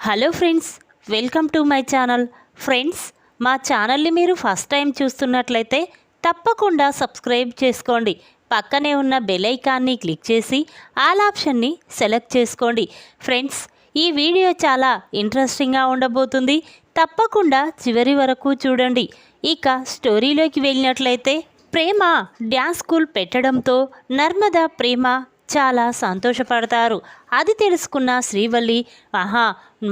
Hello friends, welcome to my channel. Friends, మా ఛానల్ని మీరు ఫస్ట్ టైం చూస్తున్నట్లయితే తప్పకుండా సబ్స్క్రైబ్ చేసుకోండి. పక్కనే ఉన్న బెల్ ఐకాన్ని క్లిక్ చేసి ఆల్ ఆప్షన్ని సెలెక్ట్ చేసుకోండి. ఫ్రెండ్స్, ఈ వీడియో చాలా ఇంట్రెస్టింగ్గా ఉండబోతుంది. తప్పకుండా చివరి వరకు చూడండి. ఇక స్టోరీలోకి వెళ్ళినట్లయితే, ప్రేమ డ్యాన్స్ స్కూల్ పెట్టడంతో నర్మదా ప్రేమ చాలా సంతోషపడతారు. అది తెలుసుకున్న శ్రీవల్లి,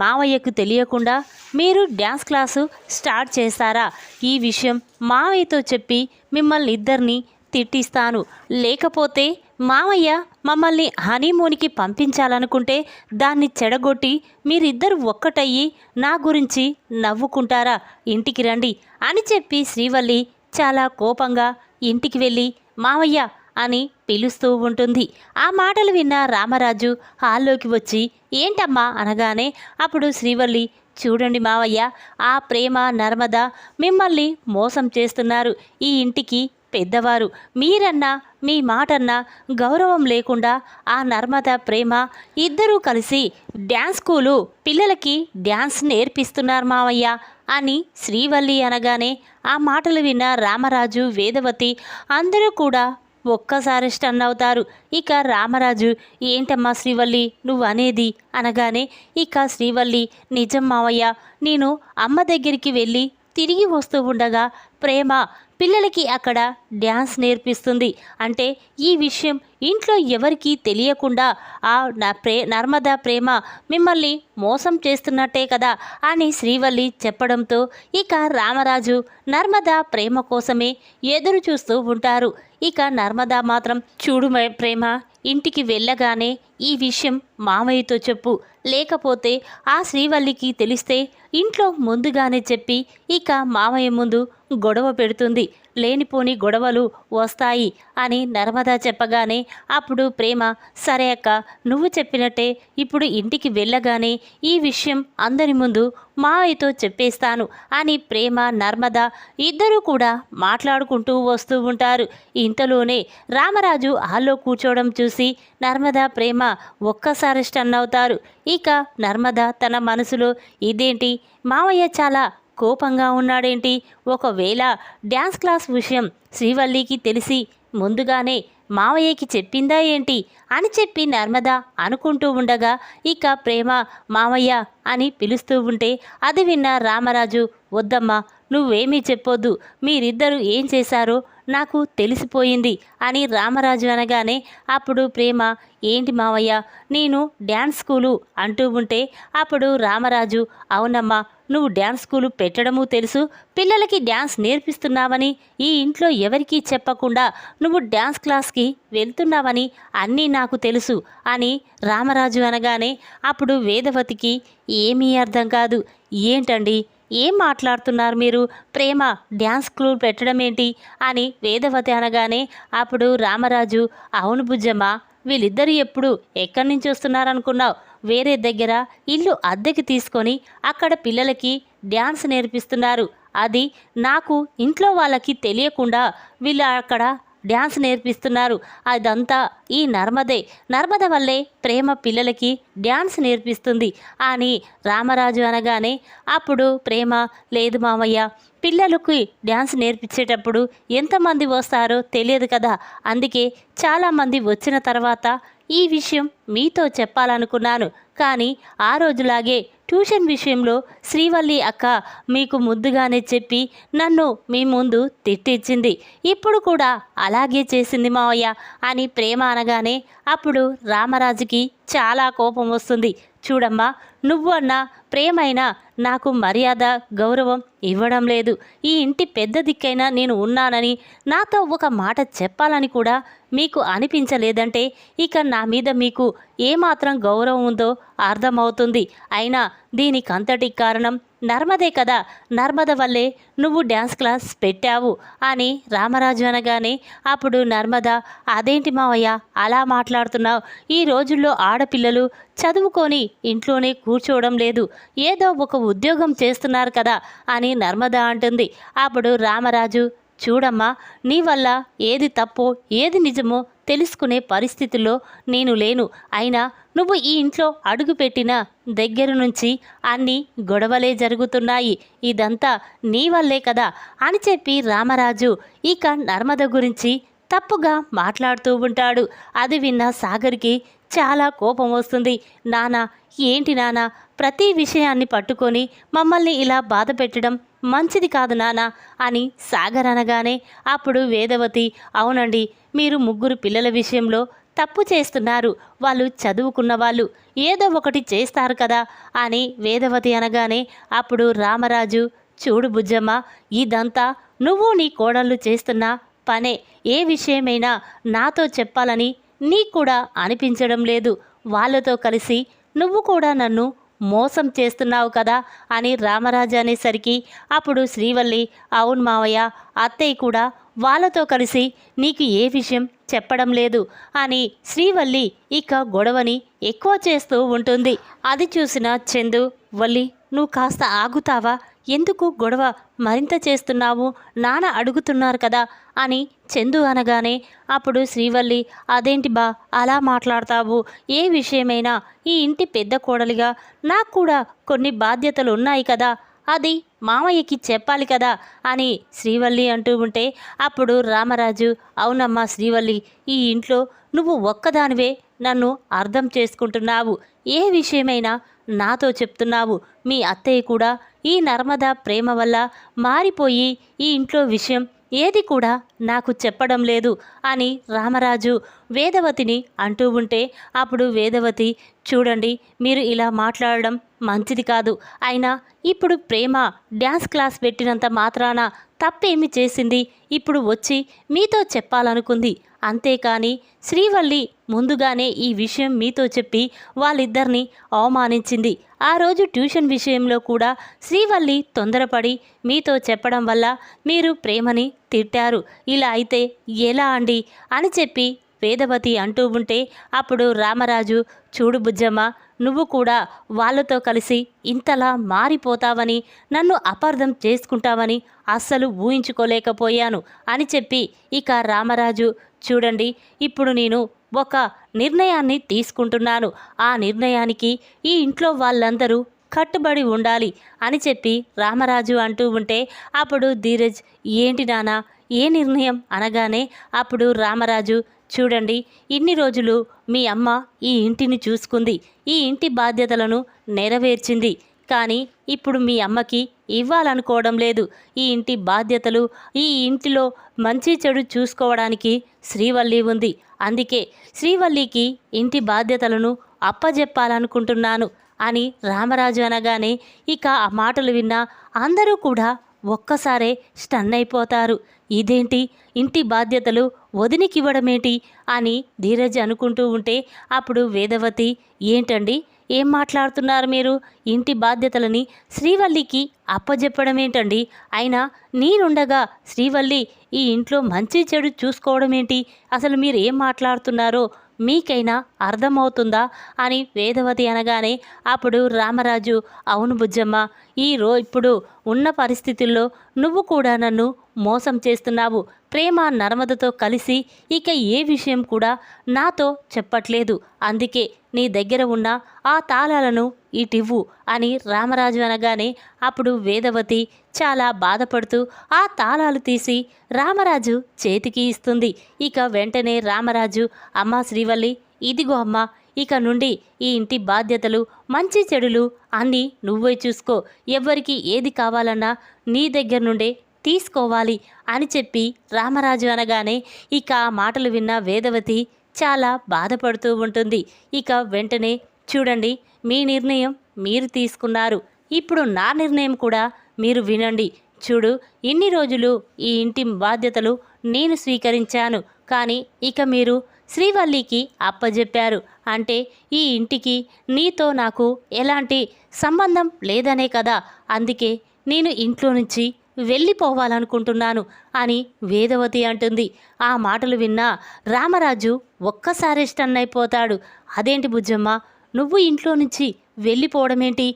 మావయ్యకు తెలియకుండా మీరు డ్యాన్స్ క్లాసు స్టార్ట్ చేస్తారా? ఈ విషయం మావయ్యతో చెప్పి మిమ్మల్ని ఇద్దరిని తిట్టిస్తాను. లేకపోతే మావయ్య మమ్మల్ని హనీమూన్కి పంపించాలనుకుంటే దాన్ని చెడగొట్టి మీరిద్దరు ఒక్కటయ్యి నా గురించి నవ్వుకుంటారా? ఇంటికి రండి అని చెప్పి శ్రీవల్లి చాలా కోపంగా ఇంటికి వెళ్ళి మావయ్య అని పిలుస్తూ ఉంటుంది. ఆ మాటలు విన్న రామరాజు హాల్లోకి వచ్చి ఏంటమ్మా అనగానే అప్పుడు శ్రీవల్లి, చూడండి మావయ్య, ఆ ప్రేమ నర్మద మిమ్మల్ని మోసం చేస్తున్నారు. ఈ ఇంటికి పెద్దవారు, మీరన్నా మీ మాటన్నా గౌరవం లేకుండా ఆ నర్మద ప్రేమ ఇద్దరూ కలిసి డ్యాన్స్ స్కూలు పిల్లలకి డ్యాన్స్ నేర్పిస్తున్నారు మావయ్య అని శ్రీవల్లి అనగానే ఆ మాటలు విన్న రామరాజు, వేదవతి అందరూ కూడా ఒక్కసారి స్టన్ అవుతారు. ఇక రామరాజు, ఏంటమ్మా శ్రీవల్లి నువ్వు అనేది అనగానే ఇక శ్రీవల్లి, నిజం మావయ్య, నేను అమ్మ దగ్గరికి వెళ్ళి తిరిగి వస్తూ ఉండగా ప్రేమ పిల్లలకి అక్కడ డ్యాన్స్ నేర్పిస్తుంది. అంటే ఈ విషయం ఇంట్లో ఎవరికీ తెలియకుండా ఆ నర్మదా ప్రేమ మిమ్మల్ని మోసం చేస్తున్నట్టే కదా అని శ్రీవల్లి చెప్పడంతో ఇక రామరాజు నర్మదా ప్రేమ కోసమే ఎదురు చూస్తూ ఉంటారు. ఇక నర్మదా మాత్రం, చూడు ప్రేమ, ఇంటికి వెళ్ళగానే ఈ విషయం మామయ్యతో చెప్పు, లేకపోతే ఆ శ్రీవల్లికి తెలిస్తే ఇంట్లో ముందుగానే చెప్పి ఇక మామయ్య ముందు గొడవ పెడుతుంది, లేనిపోని గొడవలు వస్తాయి అని నర్మదా చెప్పగానే అప్పుడు ప్రేమ, సరే అక్క, నువ్వు చెప్పినట్టే ఇప్పుడు ఇంటికి వెళ్ళగానే ఈ విషయం అందరి ముందు మావయ్యతో చెప్పేస్తాను అని ప్రేమ నర్మదా ఇద్దరూ కూడా మాట్లాడుకుంటూ వస్తూ ఉంటారు. ఇంతలోనే రామరాజు హాల్లో కూర్చోవడం చూసి నర్మదా ప్రేమ ఒక్కసారి స్టన్ అవుతారు. ఇక నర్మదా తన మనసులో, ఇదేంటి మావయ్య చాలా కోపంగా ఉన్నాడేంటి? ఒకవేళ డ్యాన్స్ క్లాస్ విషయం శ్రీవల్లికి తెలిసి ముందుగానే మావయ్యకి చెప్పిందా ఏంటి అని చెప్పి నర్మదా అనుకుంటూ ఉండగా ఇక ప్రేమ మావయ్య అని పిలుస్తూ ఉంటే అది విన్న రామరాజు, వద్దమ్మా, నువ్వేమీ చెప్పొద్దు, మీరిద్దరూ ఏం చేశారో నాకు తెలిసిపోయింది అని రామరాజు అనగానే అప్పుడు ప్రేమ, ఏంటి మావయ్య, నేను డ్యాన్స్ స్కూలు అంటూ ఉంటే అప్పుడు రామరాజు, అవునమ్మా, నువ్వు డ్యాన్స్ స్కూలు పెట్టడము తెలుసు, పిల్లలకి డ్యాన్స్ నేర్పిస్తున్నావని ఈ ఇంట్లో ఎవరికీ చెప్పకుండా నువ్వు డ్యాన్స్ క్లాస్కి వెళ్తున్నావని అన్నీ నాకు తెలుసు అని రామరాజు అనగానే అప్పుడు వేదవతికి ఏమీ అర్థం కాదు. ఏంటండి, ఏం మాట్లాడుతున్నారు మీరు? ప్రేమ డ్యాన్స్ స్కూల్ పెట్టడం ఏంటి అని వేదవతి అనగానే అప్పుడు రామరాజు, అవును బుజ్జమ్మ, వీళ్ళిద్దరూ ఎప్పుడు ఎక్కడి నుంచి వస్తున్నారనుకున్నావు? వేరే దగ్గర ఇల్లు అద్దెకి తీసుకొని అక్కడ పిల్లలకి డ్యాన్స్ నేర్పిస్తున్నారు. అది నాకు ఇంట్లో వాళ్ళకి తెలియకుండా వీళ్ళు అక్కడ డ్యాన్స్ నేర్పిస్తున్నారు. అదంతా ఈ నర్మద వల్లే ప్రేమ పిల్లలకి డ్యాన్స్ నేర్పిస్తుంది అని రామరాజు అనగానే అప్పుడు ప్రేమ, లేదు మామయ్య, పిల్లలకి డ్యాన్స్ నేర్పించేటప్పుడు ఎంతమంది వస్తారో తెలియదు కదా, అందుకే చాలామంది వచ్చిన తర్వాత ఈ విషయం మీతో చెప్పాలనుకున్నాను. కానీ ఆ రోజులాగే ట్యూషన్ విషయంలో శ్రీవల్లి అక్క మీకు ముద్దుగానే చెప్పి నన్ను మీ ముందు తిట్టించింది. ఇప్పుడు కూడా అలాగే చేసింది మావయ్య అని ప్రేమ అనగానే అప్పుడు రామరాజుకి చాలా కోపం వస్తుంది. చూడమ్మా, నువ్వు అన్నా ప్రేమైనా నాకు మర్యాద గౌరవం ఇవ్వడం లేదు. ఈ ఇంటి పెద్ద దిక్కైనా నేను ఉన్నానని నాతో ఒక మాట చెప్పాలని కూడా మీకు అనిపించలేదంటే ఇక నా మీద మీకు ఏమాత్రం గౌరవం ఉందో అర్థమవుతుంది. అయినా దీనికంతటి కారణం నర్మదే కదా, నర్మద వల్లే నువ్వు డ్యాన్స్ క్లాస్ పెట్టావు అని రామరాజు అనగానే అప్పుడు నర్మద, అదేంటి మావయ్య అలా మాట్లాడుతున్నావు? ఈ రోజుల్లో ఆడపిల్లలు చదువుకొని ఇంట్లోనే కూర్చోవడం లేదు, ఏదో ఒక ఉద్యోగం చేస్తున్నారు కదా అని నర్మద అంటుంది. అప్పుడు రామరాజు, చూడమ్మా, నీ వల్ల ఏది తప్పో ఏది నిజమో తెలుసుకునే పరిస్థితుల్లో నేను లేను. అయినా నువ్వు ఈ ఇంట్లో అడుగుపెట్టిన దగ్గర నుంచి అన్ని గొడవలే జరుగుతున్నాయి. ఇదంతా నీ వల్లే కదా అని చెప్పి రామరాజు ఇక నర్మద గురించి తప్పుగా మాట్లాడుతూ ఉంటాడు. అది విన్న సాగర్కి చాలా కోపం వస్తుంది. నాన్న, ఏంటి నాన్న, ప్రతి విషయాన్ని పట్టుకొని మమ్మల్ని ఇలా బాధ పెట్టడం మంచిది కాదు నాన్న అని సాగర్ అనగానే అప్పుడు వేదవతి, అవునండి, మీరు ముగ్గురు పిల్లల విషయంలో తప్పు చేస్తున్నారు. వాళ్ళు చదువుకున్న వాళ్ళు, ఏదో ఒకటి చేస్తారు కదా అని వేదవతి అనగానే అప్పుడు రామరాజు, చూడు బుజ్జమ్మ, ఇదంతా నువ్వు నీ కోడళ్ళు చేస్తున్న పనే. ఏ విషయమైనా నాతో చెప్పాలని నీకు కూడా అనిపించడం లేదు. వాళ్ళతో కలిసి నువ్వు కూడా నన్ను మోసం చేస్తున్నావు కదా అని రామరాజు అనేసరికి అప్పుడు శ్రీవల్లి, అవును మావయ్య, అత్తయ్య కూడా వాళ్ళతో కలిసి నీకు ఏ విషయం చెప్పడం లేదు అని శ్రీవల్లి ఇక గొడవని ఎక్కువ చేస్తూ ఉంటుంది. అది చూసిన చందు, వల్లి, నువ్వు కాస్త ఆగుతావా? ఎందుకు గొడవ మరింత చేస్తున్నావు? నాన్న అడుగుతున్నారు కదా అని చందు అనగానే అప్పుడు శ్రీవల్లి, అదేంటి బా అలా మాట్లాడతావు? ఏ విషయమైనా ఈ ఇంటి పెద్ద కోడలిగా నాకు కూడా కొన్ని బాధ్యతలు ఉన్నాయి కదా, అది మామయ్యకి చెప్పాలి కదా అని శ్రీవల్లి అంటూ ఉంటే అప్పుడు రామరాజు, అవునమ్మా శ్రీవల్లి, ఈ ఇంట్లో నువ్వు ఒక్కదానివే నన్ను అర్థం చేసుకుంటున్నావు. ఏ విషయమైనా నాతో చెప్తున్నావు. మీ అత్తయ్య కూడా ఈ నర్మదా ప్రేమ వల్ల మారిపోయి ఈ ఇంట్లో విషయం ఏది కూడా నాకు చెప్పడం లేదు అని రామరాజు వేదవతిని అంటూ ఉంటే అప్పుడు వేదవతి, చూడండి, మీరు ఇలా మాట్లాడడం మంచిది కాదు. అయినా ఇప్పుడు ప్రేమ డ్యాన్స్ క్లాస్ పెట్టినంత మాత్రాన తప్పేమి చేసింది? ఇప్పుడు వచ్చి మీతో చెప్పాలనుకుంది. అంతేకాని శ్రీవల్లి ముందుగానే ఈ విషయం మీతో చెప్పి వాళ్ళిద్దరినీ అవమానించింది. ఆ రోజు ట్యూషన్ విషయంలో కూడా శ్రీవల్లి తొందరపడి మీతో చెప్పడం వల్ల మీరు ప్రేమని తిట్టారు. ఇలా అయితే ఎలా అండి అని చెప్పి వేదవతి అంటూ ఉంటే అప్పుడు రామరాజు, చూడు బుజ్జమ్మ, నువ్వు కూడా వాళ్ళతో కలిసి ఇంతలా మారిపోతావని, నన్ను అపార్థం చేసుకుంటావని అస్సలు ఊహించుకోలేకపోయాను అని చెప్పి ఇక రామరాజు, చూడండి, ఇప్పుడు నేను ఒక నిర్ణయాన్ని తీసుకుంటున్నాను. ఆ నిర్ణయానికి ఈ ఇంట్లో వాళ్ళందరూ కట్టుబడి ఉండాలి అని చెప్పి రామరాజు అంటూ ఉంటే అప్పుడు ధీరజ్, ఏంటి నాన్న, ఏ నిర్ణయం అనగానే అప్పుడు రామరాజు, చూడండి, ఇన్ని రోజులు మీ అమ్మ ఈ ఇంటిని చూసుకుంది, ఈ ఇంటి బాధ్యతలను నెరవేర్చింది. కానీ ఇప్పుడు మీ అమ్మకి ఇవ్వాలనుకోవడం లేదు. ఈ ఇంటి బాధ్యతలు, ఈ ఇంటిలో మంచి చెడు చూసుకోవడానికి శ్రీవల్లి ఉంది. అందుకే శ్రీవల్లికి ఇంటి బాధ్యతలను అప్పజెప్పాలనుకుంటున్నాను అని రామరాజు అనగానే ఇక ఆ మాటలు విన్న అందరూ కూడా ఒక్కసారే స్టన్ అయిపోతారు. ఇదేంటి, ఇంటి బాధ్యతలు వదినికివ్వడమేంటి అని ధీరజ్ అనుకుంటూ ఉంటే అప్పుడు వేదవతి, ఏంటండి, ఏం మాట్లాడుతున్నారు మీరు? ఇంటి బాధ్యతలని శ్రీవల్లికి అప్పజెప్పడం ఏంటండి? అయినా నేనుండగా శ్రీవల్లి ఈ ఇంట్లో మంచి చెడు చూసుకోవడం ఏంటి? అసలు మీరు ఏం మాట్లాడుతున్నారో మీకైనా అర్థమవుతుందా అని వేదవతి అనగానే అప్పుడు రామరాజు, అవును బుజ్జమ్మ, ఇప్పుడు ఉన్న పరిస్థితుల్లో నువ్వు కూడా నన్ను మోసం చేస్తున్నావు. ప్రేమ నర్మదతో కలిసి ఇక ఏ విషయం కూడా నాతో చెప్పట్లేదు. అందుకే నీ దగ్గర ఉన్న ఆ తాళాలను ఇటివ్వు అని రామరాజు అనగానే అప్పుడు వేదవతి చాలా బాధపడుతూ ఆ తాళాలు తీసి రామరాజు చేతికి ఇస్తుంది. ఇక వెంటనే రామరాజు, అమ్మా శ్రీవల్లి, ఇదిగో అమ్మా, ఇక నుండి ఈ ఇంటి బాధ్యతలు, మంచి చెడులు అన్నీ నువ్వే చూసుకో. ఎవ్వరికి ఏది కావాలన్నా నీ దగ్గర నుండే తీసుకోవాలి అని చెప్పి రామరాజు అనగానే ఇక ఆ మాటలు విన్న వేదవతి చాలా బాధపడుతూ ఉంటుంది. ఇక వెంటనే, చూడండి, మీ నిర్ణయం మీరు తీసుకున్నారు, ఇప్పుడు నా నిర్ణయం కూడా మీరు వినండి. చూడు, ఇన్ని రోజులు ఈ ఇంటి బాధ్యతలు నేను స్వీకరించాను, కానీ ఇక మీరు శ్రీవల్లికి అప్పజెప్పారు. అంటే ఈ ఇంటికి నీతో నాకు ఎలాంటి సంబంధం లేదనే కదా. అందుకే నేను ఇంట్లో నుంచి వెళ్ళిపోవాలనుకుంటున్నాను అని వేదవతి అంటుంది. ఆ మాటలు విన్నా రామరాజు ఒక్కసారి స్టన్ అయిపోతాడు. అదేంటి బుజ్జమ్మ, నువ్వు ఇంట్లో నుంచి వెళ్ళిపోవడమేంటి?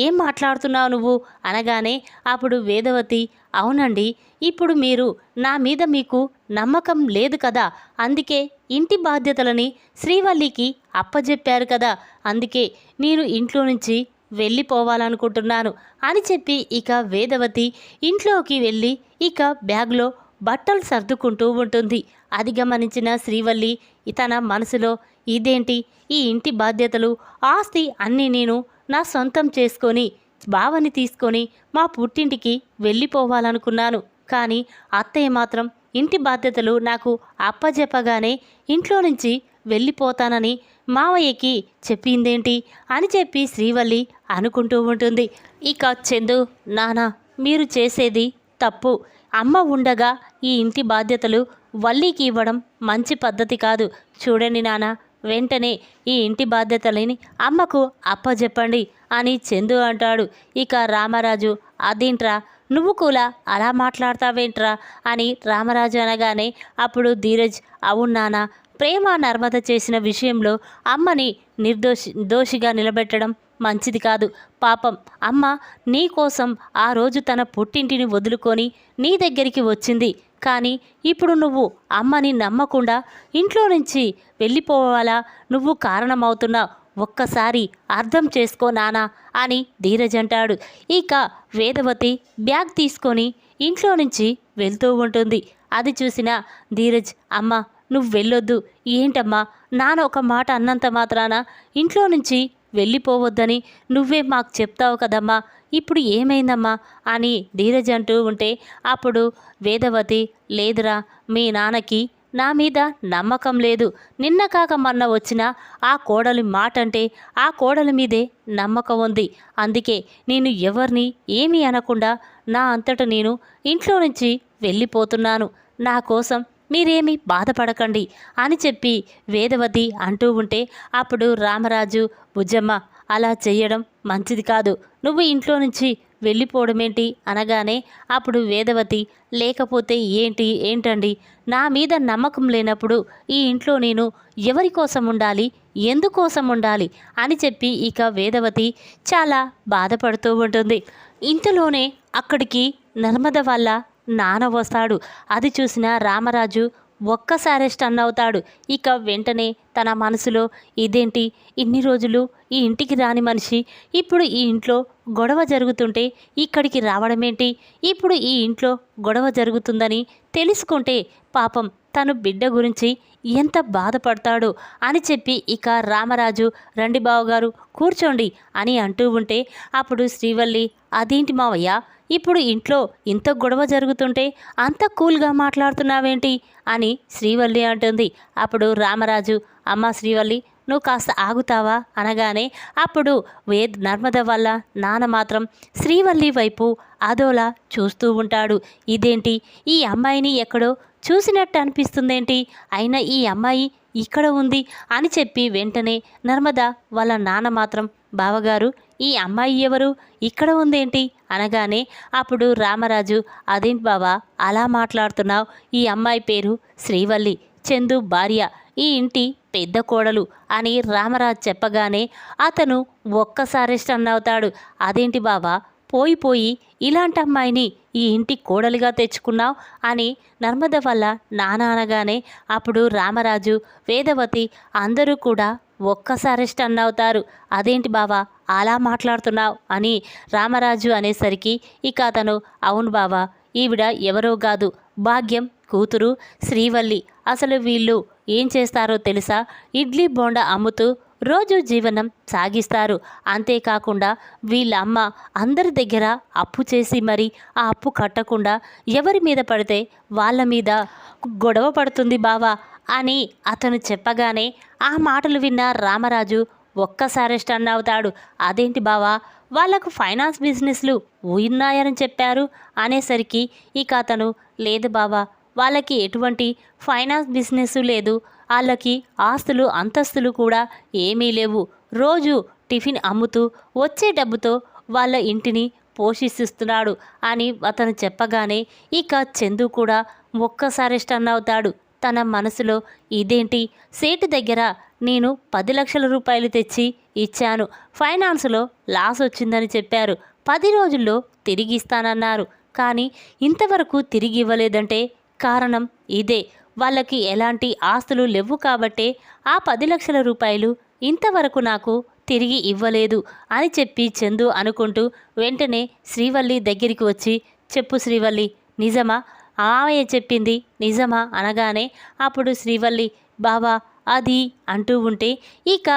ఏం మాట్లాడుతున్నావు నువ్వు అనగానే అప్పుడు వేదవతి, అవునండి, ఇప్పుడు మీరు నా మీద మీకు నమ్మకం లేదు కదా, అందుకే ఇంటి బాధ్యతలని శ్రీవల్లికి అప్పజెప్పారు కదా, అందుకే నేను ఇంట్లో నుంచి వెళ్ళిపోవాలనుకుంటున్నాను అని చెప్పి ఇక వేదవతి ఇంట్లోకి వెళ్ళి ఇక బ్యాగ్లో బట్టలు సర్దుకుంటూ ఉంటుంది. అది గమనించిన శ్రీవల్లి తన మనసులో ఇదేంటి, ఈ ఇంటి బాధ్యతలు ఆస్తి అన్నీ నేను నా సొంతం చేసుకొని బావని తీసుకొని మా పుట్టింటికి వెళ్ళిపోవాలనుకున్నాను, కానీ అత్తయ్య మాత్రం ఇంటి బాధ్యతలు నాకు అప్పజెప్పగానే ఇంట్లో నుంచి వెళ్ళిపోతానని మావయ్యకి చెప్పిందేంటి అని చెప్పి శ్రీవల్లి అనుకుంటూ ఉంటుంది. ఇక చందు, నాన్న మీరు చేసేది తప్పు, అమ్మ ఉండగా ఈ ఇంటి బాధ్యతలు వల్లికి ఇవ్వడం మంచి పద్ధతి కాదు. చూడండి నాన్న, వెంటనే ఈ ఇంటి బాధ్యతలని అమ్మకు అప్పజెప్పండి అని చందు అంటాడు. ఇక రామరాజు, అదేంట్రా నువ్వు కూడా అలా మాట్లాడతావేంట్రా అని రామరాజు అనగానే అప్పుడు ధీరజ్, అవును నాన్న, ప్రేమ నర్మద చేసిన విషయంలో అమ్మని దోషిగా నిలబెట్టడం మంచిది కాదు. పాపం అమ్మ నీ కోసం ఆ రోజు తన పుట్టింటిని వదులుకొని నీ దగ్గరికి వచ్చింది, కానీ ఇప్పుడు నువ్వు అమ్మని నమ్మకుండా ఇంట్లో నుంచి వెళ్ళిపోవాలా నువ్వు కారణమవుతున్నావు, ఒక్కసారి అర్థం చేసుకో నానా అని ధీరజ్ అంటాడు. ఇక వేదవతి బ్యాగ్ తీసుకొని ఇంట్లో నుంచి వెళ్తూ ఉంటుంది. అది చూసిన ధీరజ్, అమ్మ నువ్వు వెళ్ళొద్దు, ఏంటమ్మా నాన్న ఒక మాట అన్నంత మాత్రాన ఇంట్లో నుంచి వెళ్ళిపోవద్దని నువ్వే మాకు చెప్తావు కదమ్మా, ఇప్పుడు ఏమైందమ్మా అని ధీరజ్ అంటూ ఉంటే అప్పుడు వేదవతి, లేదురా, మీ నాన్నకి నా మీద నమ్మకం లేదు, నిన్న కాక మొన్న వచ్చిన ఆ కోడలి మాట అంటే ఆ కోడలి మీదే నమ్మకం ఉంది, అందుకే నేను ఎవరిని ఏమీ అనకుండా నా అంతట నేను ఇంట్లో నుంచి వెళ్ళిపోతున్నాను, నా కోసం మీరేమీ బాధపడకండి అని చెప్పి వేదవతి అంటూ ఉంటే అప్పుడు రామరాజు, బుజ్జమ్మ అలా చెయ్యడం మంచిది కాదు, నువ్వు ఇంట్లో నుంచి వెళ్ళిపోవడమేంటి అనగానే అప్పుడు వేదవతి, లేకపోతే ఏంటండి, నా మీద నమ్మకం లేనప్పుడు ఈ ఇంట్లో నేను ఎవరి కోసం ఉండాలి, ఎందుకోసం ఉండాలి అని చెప్పి ఇక వేదవతి చాలా బాధపడుతూ ఉంటుంది. ఇంతలోనే అక్కడికి నర్మద వల్ల నాన్న వస్తాడు. అది చూసిన రామరాజు ఒక్కసారి స్టన్ అవుతాడు. ఇక వెంటనే తన మనసులో ఇదేంటి, ఇన్ని రోజులు ఈ ఇంటికి రాని మనిషి ఇప్పుడు ఈ ఇంట్లో గొడవ జరుగుతుంటే ఇక్కడికి రావడమేంటి, ఇప్పుడు ఈ ఇంట్లో గొడవ జరుగుతుందని తెలుసుకుంటే పాపం తను బిడ్డ గురించి ఎంత బాధపడతాడో అని చెప్పి ఇక రామరాజు, రండి బావగారు కూర్చోండి అని అంటూ ఉంటే అప్పుడు శ్రీవల్లి, అదేంటి మావయ్య, ఇప్పుడు ఇంట్లో ఇంత గొడవ జరుగుతుంటే అంత కూల్గా మాట్లాడుతున్నావేంటి అని శ్రీవల్లి అంటుంది. అప్పుడు రామరాజు, అమ్మ శ్రీవల్లి నువ్వు కాస్త ఆగుతావా అనగానే అప్పుడు నర్మద వల్ల నాన్న మాత్రం శ్రీవల్లి వైపు అదోలా చూస్తూ ఉంటాడు. ఇదేంటి, ఈ అమ్మాయిని ఎక్కడో చూసినట్టు అనిపిస్తుందేంటి, అయినా ఈ అమ్మాయి ఇక్కడ ఉంది అని చెప్పి వెంటనే నర్మద వాళ్ళ నాన్న మాత్రం, బావగారు ఈ అమ్మాయి ఎవరు, ఇక్కడ ఉందేంటి అనగానే అప్పుడు రామరాజు, అదేంటి బావా అలా మాట్లాడుతున్నావు, ఈ అమ్మాయి పేరు శ్రీవల్లి, చందు భార్య, ఈ ఇంటి పెద్ద కోడలు అని రామరాజు చెప్పగానే అతను ఒక్కసారి స్టన్ అవుతాడు. అదేంటి బావా, పోయి ఇలాంటి అమ్మాయిని ఈ ఇంటి కోడలిగా తెచ్చుకున్నావు అని నర్మద వల్ల నాన్న అనగానే అప్పుడు రామరాజు, వేదవతి అందరూ కూడా ఒక్కసారి స్టన్ అవుతారు. అదేంటి బావా అలా మాట్లాడుతున్నావు అని రామరాజు అనేసరికి ఇక అతను, అవును బావా, ఈవిడ ఎవరో కాదు, భాగ్యం కూతురు శ్రీవల్లి, అసలు వీళ్ళు ఏం చేస్తారో తెలుసా, ఇడ్లీ బోండా అమ్ముతూ రోజు జీవనం సాగిస్తారు, అంతేకాకుండా వీళ్ళ అమ్మ అందరి దగ్గర అప్పు చేసి మరి ఆ అప్పు కట్టకుండా ఎవరి మీద పడితే వాళ్ళ మీద గొడవ పడుతుంది బావా అని అతను చెప్పగానే ఆ మాటలు విన్న రామరాజు ఒక్కసారి స్టన్ అవుతాడు. అదేంటి బావా, వాళ్లకు ఫైనాన్స్ బిజినెస్లు ఉన్నాయని చెప్పారు అనేసరికి ఇక అతను, లేదు బావా, వాళ్ళకి ఎటువంటి ఫైనాన్స్ బిజినెస్ లేదు, వాళ్ళకి ఆస్తులు అంతస్తులు కూడా ఏమీ లేవు, రోజు టిఫిన్ అమ్ముతూ వచ్చే డబ్బుతో వాళ్ళ ఇంటిని పోషిస్తున్నాడు అని అతను చెప్పగానే ఇక చందు కూడా ఒక్కసారి స్టన్ అవుతాడు. తన మనసులో ఇదేంటి, సేటు దగ్గర నేను 10 లక్షల రూపాయలు తెచ్చి ఇచ్చాను, ఫైనాన్స్లో లాస్ వచ్చిందని చెప్పారు, 10 రోజుల్లో తిరిగి ఇస్తానన్నారు, కానీ ఇంతవరకు తిరిగి ఇవ్వలేదంటే కారణం ఇదే. వాళ్ళకి ఎలాంటి ఆస్తులు లేవు కాబట్టే ఆ 10 లక్షల రూపాయలు ఇంతవరకు నాకు తిరిగి ఇవ్వలేదు అని చెప్పి చందు అనుకుంటూ వెంటనే శ్రీవల్లి దగ్గరికి వచ్చి, చెప్పు శ్రీవల్లి, నిజమా? ఆమె చెప్పింది నిజమా అనగానే అప్పుడు శ్రీవల్లి, బావా అది అంటూ ఉంటే ఇక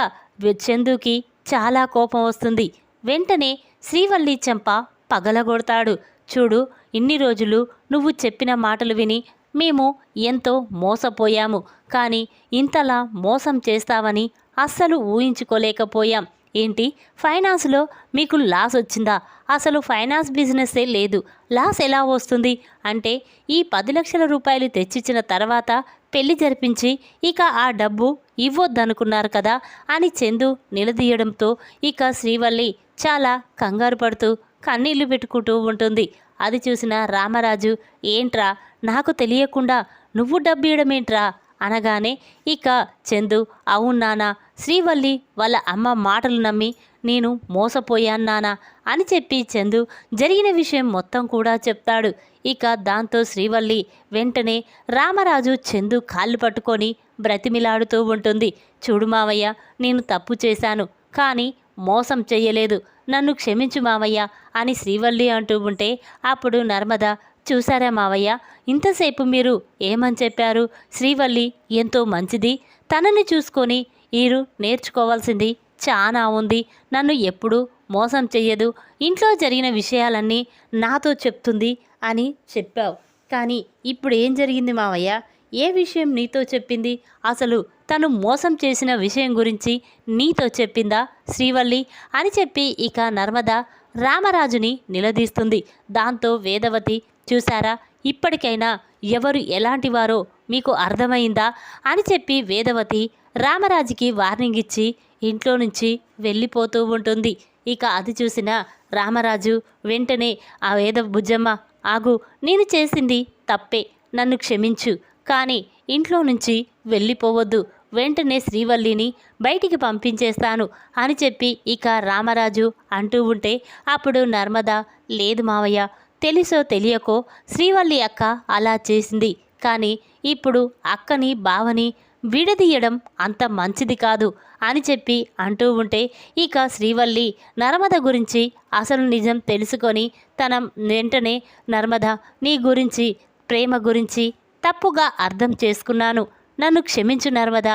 చందుకి చాలా కోపం వస్తుంది. వెంటనే శ్రీవల్లి చెంప పగలగొడతాడు. చూడు, ఇన్ని రోజులు నువ్వు చెప్పిన మాటలు విని మేము ఎంతో మోసపోయాము, కానీ ఇంతలా మోసం చేస్తావని అస్సలు ఊహించుకోలేకపోయాం. ఏంటి, ఫైనాన్స్లో మీకు లాస్ వచ్చిందా? అసలు ఫైనాన్స్ బిజినెస్సే లేదు, లాస్ ఎలా వస్తుంది? అంటే ఈ 10 లక్షల రూపాయలు తెచ్చిచ్చిన తర్వాత పెళ్లి జరిపించి ఇక ఆ డబ్బు ఇవ్వొద్దనుకున్నారు కదా అని చందు నిలదీయడంతో ఇక శ్రీవల్లి చాలా కంగారు పడుతూ కన్నీళ్లు పెట్టుకుంటూ ఉంటుంది. అది చూసిన రామరాజు, ఏంట్రా, నాకు తెలియకుండా నువ్వు డబ్బు ఇవ్వడమేంట్రా అనగానే ఇక చందు, అవునానా, శ్రీవల్లి వాళ్ళ అమ్మ మాటలు నమ్మి నేను మోసపోయాను నానా అని చెప్పి చందు జరిగిన విషయం మొత్తం కూడా చెప్తాడు. ఇక దాంతో శ్రీవల్లి వెంటనే రామరాజు చందు కాళ్ళు పట్టుకొని బ్రతిమిలాడుతూ ఉంటుంది. చూడు మావయ్య, నేను తప్పు చేశాను, కానీ మోసం చెయ్యలేదు, నన్ను క్షమించు మావయ్య అని శ్రీవల్లి అంటూ ఉంటే అప్పుడు నర్మద, చూసారా మావయ్య, ఇంతసేపు మీరు ఏమని చెప్పారు? శ్రీవల్లి ఎంతో మంచిది, తనని చూసుకొని మీరు నేర్చుకోవాల్సింది చాలా ఉంది. నన్ను ఎప్పుడూ మోసం చెయ్యదు, ఇంట్లో జరిగిన విషయాలన్నీ నాతో చెప్తుంది అని చెప్పావు. కానీ ఇప్పుడు ఏం జరిగింది మావయ్య? ఏ విషయం నీతో చెప్పింది? అసలు తను మోసం చేసిన విషయం గురించి నీతో చెప్పిందా శ్రీవల్లి అని చెప్పి ఇక నర్మద రామరాజుని నిలదీస్తుంది. దాంతో వేదవతి, చూసారా, ఇప్పటికైనా ఎవరు ఎలాంటివారో మీకు అర్థమైందా అని చెప్పి వేదవతి రామరాజుకి వార్నింగ్ ఇచ్చి ఇంట్లో నుంచి వెళ్ళిపోతూ ఉంటుంది. ఇక అది చూసిన రామరాజు వెంటనే, ఆ బుజ్జమ్మ ఆగు, నేను చేసింది తప్పే, నన్ను క్షమించు, కానీ ఇంట్లో నుంచి వెళ్ళిపోవద్దు, వెంటనే శ్రీవల్లిని బయటికి పంపించేస్తాను అని చెప్పి ఇక రామరాజు అంటూ ఉంటే అప్పుడు నర్మద, లేదు మావయ్య, తెలుసో తెలియకో శ్రీవల్లి అక్క అలా చేసింది, కానీ ఇప్పుడు అక్కని బావని విడదీయడం అంత మంచిది కాదు అని చెప్పి అంటూ ఉంటే ఇక శ్రీవల్లి నర్మద గురించి అసలు నిజం తెలుసుకొని తన వెంటనే, నర్మద, నీ గురించి, ప్రేమ గురించి తప్పుగా అర్థం చేసుకున్నాను, నన్ను క్షమించు నర్మద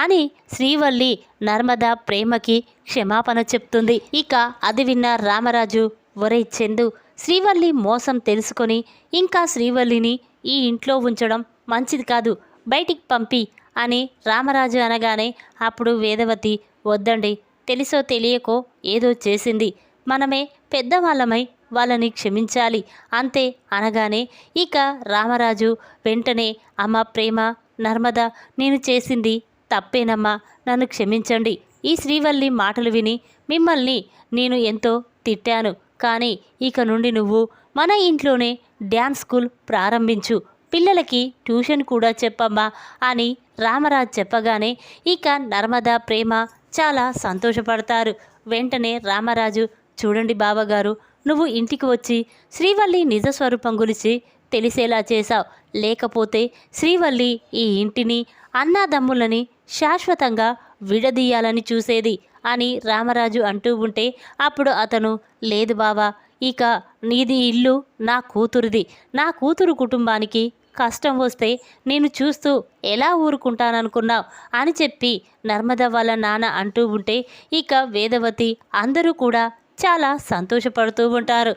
అని శ్రీవల్లి నర్మద ప్రేమకి క్షమాపణ చెప్తుంది. ఇక అది విన్న రామరాజు, ఒరే చందు, శ్రీవల్లి మోసం తెలుసుకొని ఇంకా శ్రీవల్లిని ఈ ఇంట్లో ఉంచడం మంచిది కాదు, బయటికి పంపి అని రామరాజు అనగానే అప్పుడు వేదవతి, వద్దండి, తెలుసో తెలియకో ఏదో చేసింది, మనమే పెద్దవాళ్ళమై వాళ్ళని క్షమించాలి అంతే అనగానే ఇక రామరాజు వెంటనే, అమ్మ ప్రేమ, నర్మద, నేను చేసింది తప్పేనమ్మా, నన్ను క్షమించండి. ఈ శ్రీవల్లి మాటలు విని మిమ్మల్ని నేను ఎంతో తిట్టాను, కానీ ఇక నుండి నువ్వు మన ఇంట్లోనే డ్యాన్స్ స్కూల్ ప్రారంభించు, పిల్లలకి ట్యూషన్ కూడా చెప్పమ్మా అని రామరాజు చెప్పగానే ఇక నర్మద, ప్రేమ చాలా సంతోషపడతారు. వెంటనే రామరాజు, చూడండి బావగారు, నువ్వు ఇంటికి వచ్చి శ్రీవల్లి నిజస్వరూపం గురించి తెలిసేలా చేశావు, లేకపోతే శ్రీవల్లి ఈ ఇంటిని, అన్నాదమ్ములని శాశ్వతంగా విడదీయాలని చూసేది అని రామరాజు అంటూ ఉంటే అప్పుడు అతను, లేదు బావా, ఇక నీది ఇల్లు నా కూతురిది, నా కూతురు కుటుంబానికి కష్టం వస్తే నేను చూస్తూ ఎలా ఊరుకుంటాననుకున్నావు అని చెప్పి నర్మద వాళ్ళ నాన్న అంటూ ఉంటే ఇక వేదవతి అందరూ కూడా చాలా సంతోషపడుతూ ఉంటారు.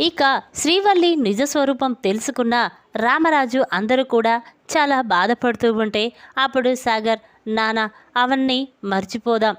ఇక శ్రీవల్లి నిజస్వరూపం తెలుసుకున్న రామరాజు అందరూ కూడా చాలా బాధపడుతూ ఉంటే అప్పుడు సాగర్, నాన్న, అవన్నీ మర్చిపోదాం,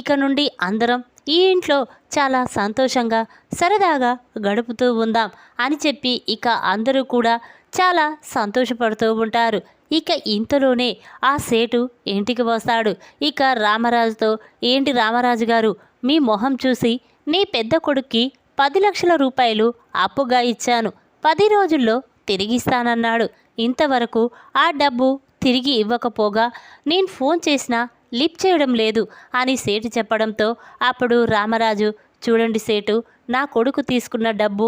ఇక నుండి అందరం ఈ ఇంట్లో చాలా సంతోషంగా సరదాగా గడుపుతూ ఉందాం అని చెప్పి ఇక అందరూ కూడా చాలా సంతోషపడుతూ ఉంటారు. ఇక ఇంతలోనే ఆ సేటు ఇంటికి వస్తాడు. ఇక రామరాజుతో, ఏంటి రామరాజు గారు, మీ మొహం చూసి నీ పెద్ద కొడుక్కి 10 లక్షల రూపాయలు అప్పుగా ఇచ్చాను, 10 రోజుల్లో తిరిగిస్తానన్నాడు, ఇంతవరకు ఆ డబ్బు తిరిగి ఇవ్వకపోగా నేను ఫోన్ చేసినా లిఫ్ట్ చేయడం లేదు అని సేటు చెప్పడంతో అప్పుడు రామరాజు, చూడండి సేటు, నా కొడుకు తీసుకున్న డబ్బు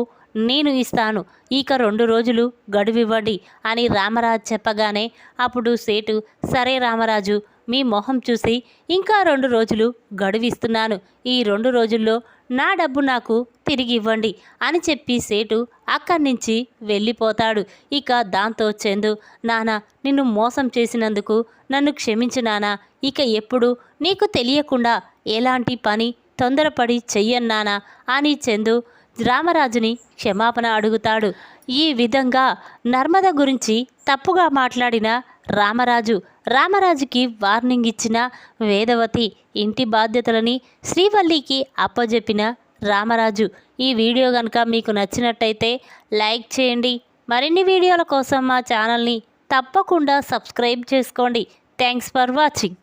నేను ఇస్తాను, ఇక 2 రోజులు గడువివ్వండి అని రామరాజు చెప్పగానే అప్పుడు సేటు, సరే రామరాజు, మీ మొహం చూసి ఇంకా 2 రోజులు గడువిస్తున్నాను, ఈ 2 రోజుల్లో నా డబ్బు నాకు తిరిగి ఇవ్వండి అని చెప్పి సేటు అక్కడి నుంచి వెళ్ళిపోతాడు. ఇక దాంతో చందు, నానా, నిన్ను మోసం చేసినందుకు నన్ను క్షమించు నానా, ఇక ఎప్పుడు నీకు తెలియకుండా ఎలాంటి పని తొందరపడి చెయ్యన్నానా అని చందు రామరాజుని క్షమాపణ అడుగుతాడు. ఈ విధంగా నర్మద గురించి తప్పుగా మాట్లాడిన రామరాజుకి వార్నింగ్ ఇచ్చిన వేదవతి, ఇంటి బాధ్యతలని శ్రీవల్లికి అప్పజెప్పిన రామరాజు. ఈ వీడియో కనుక మీకు నచ్చినట్టయితే లైక్ చేయండి. మరిన్ని వీడియోల కోసం మా ఛానల్ని తప్పకుండా సబ్స్క్రైబ్ చేసుకోండి. Thanks for watching.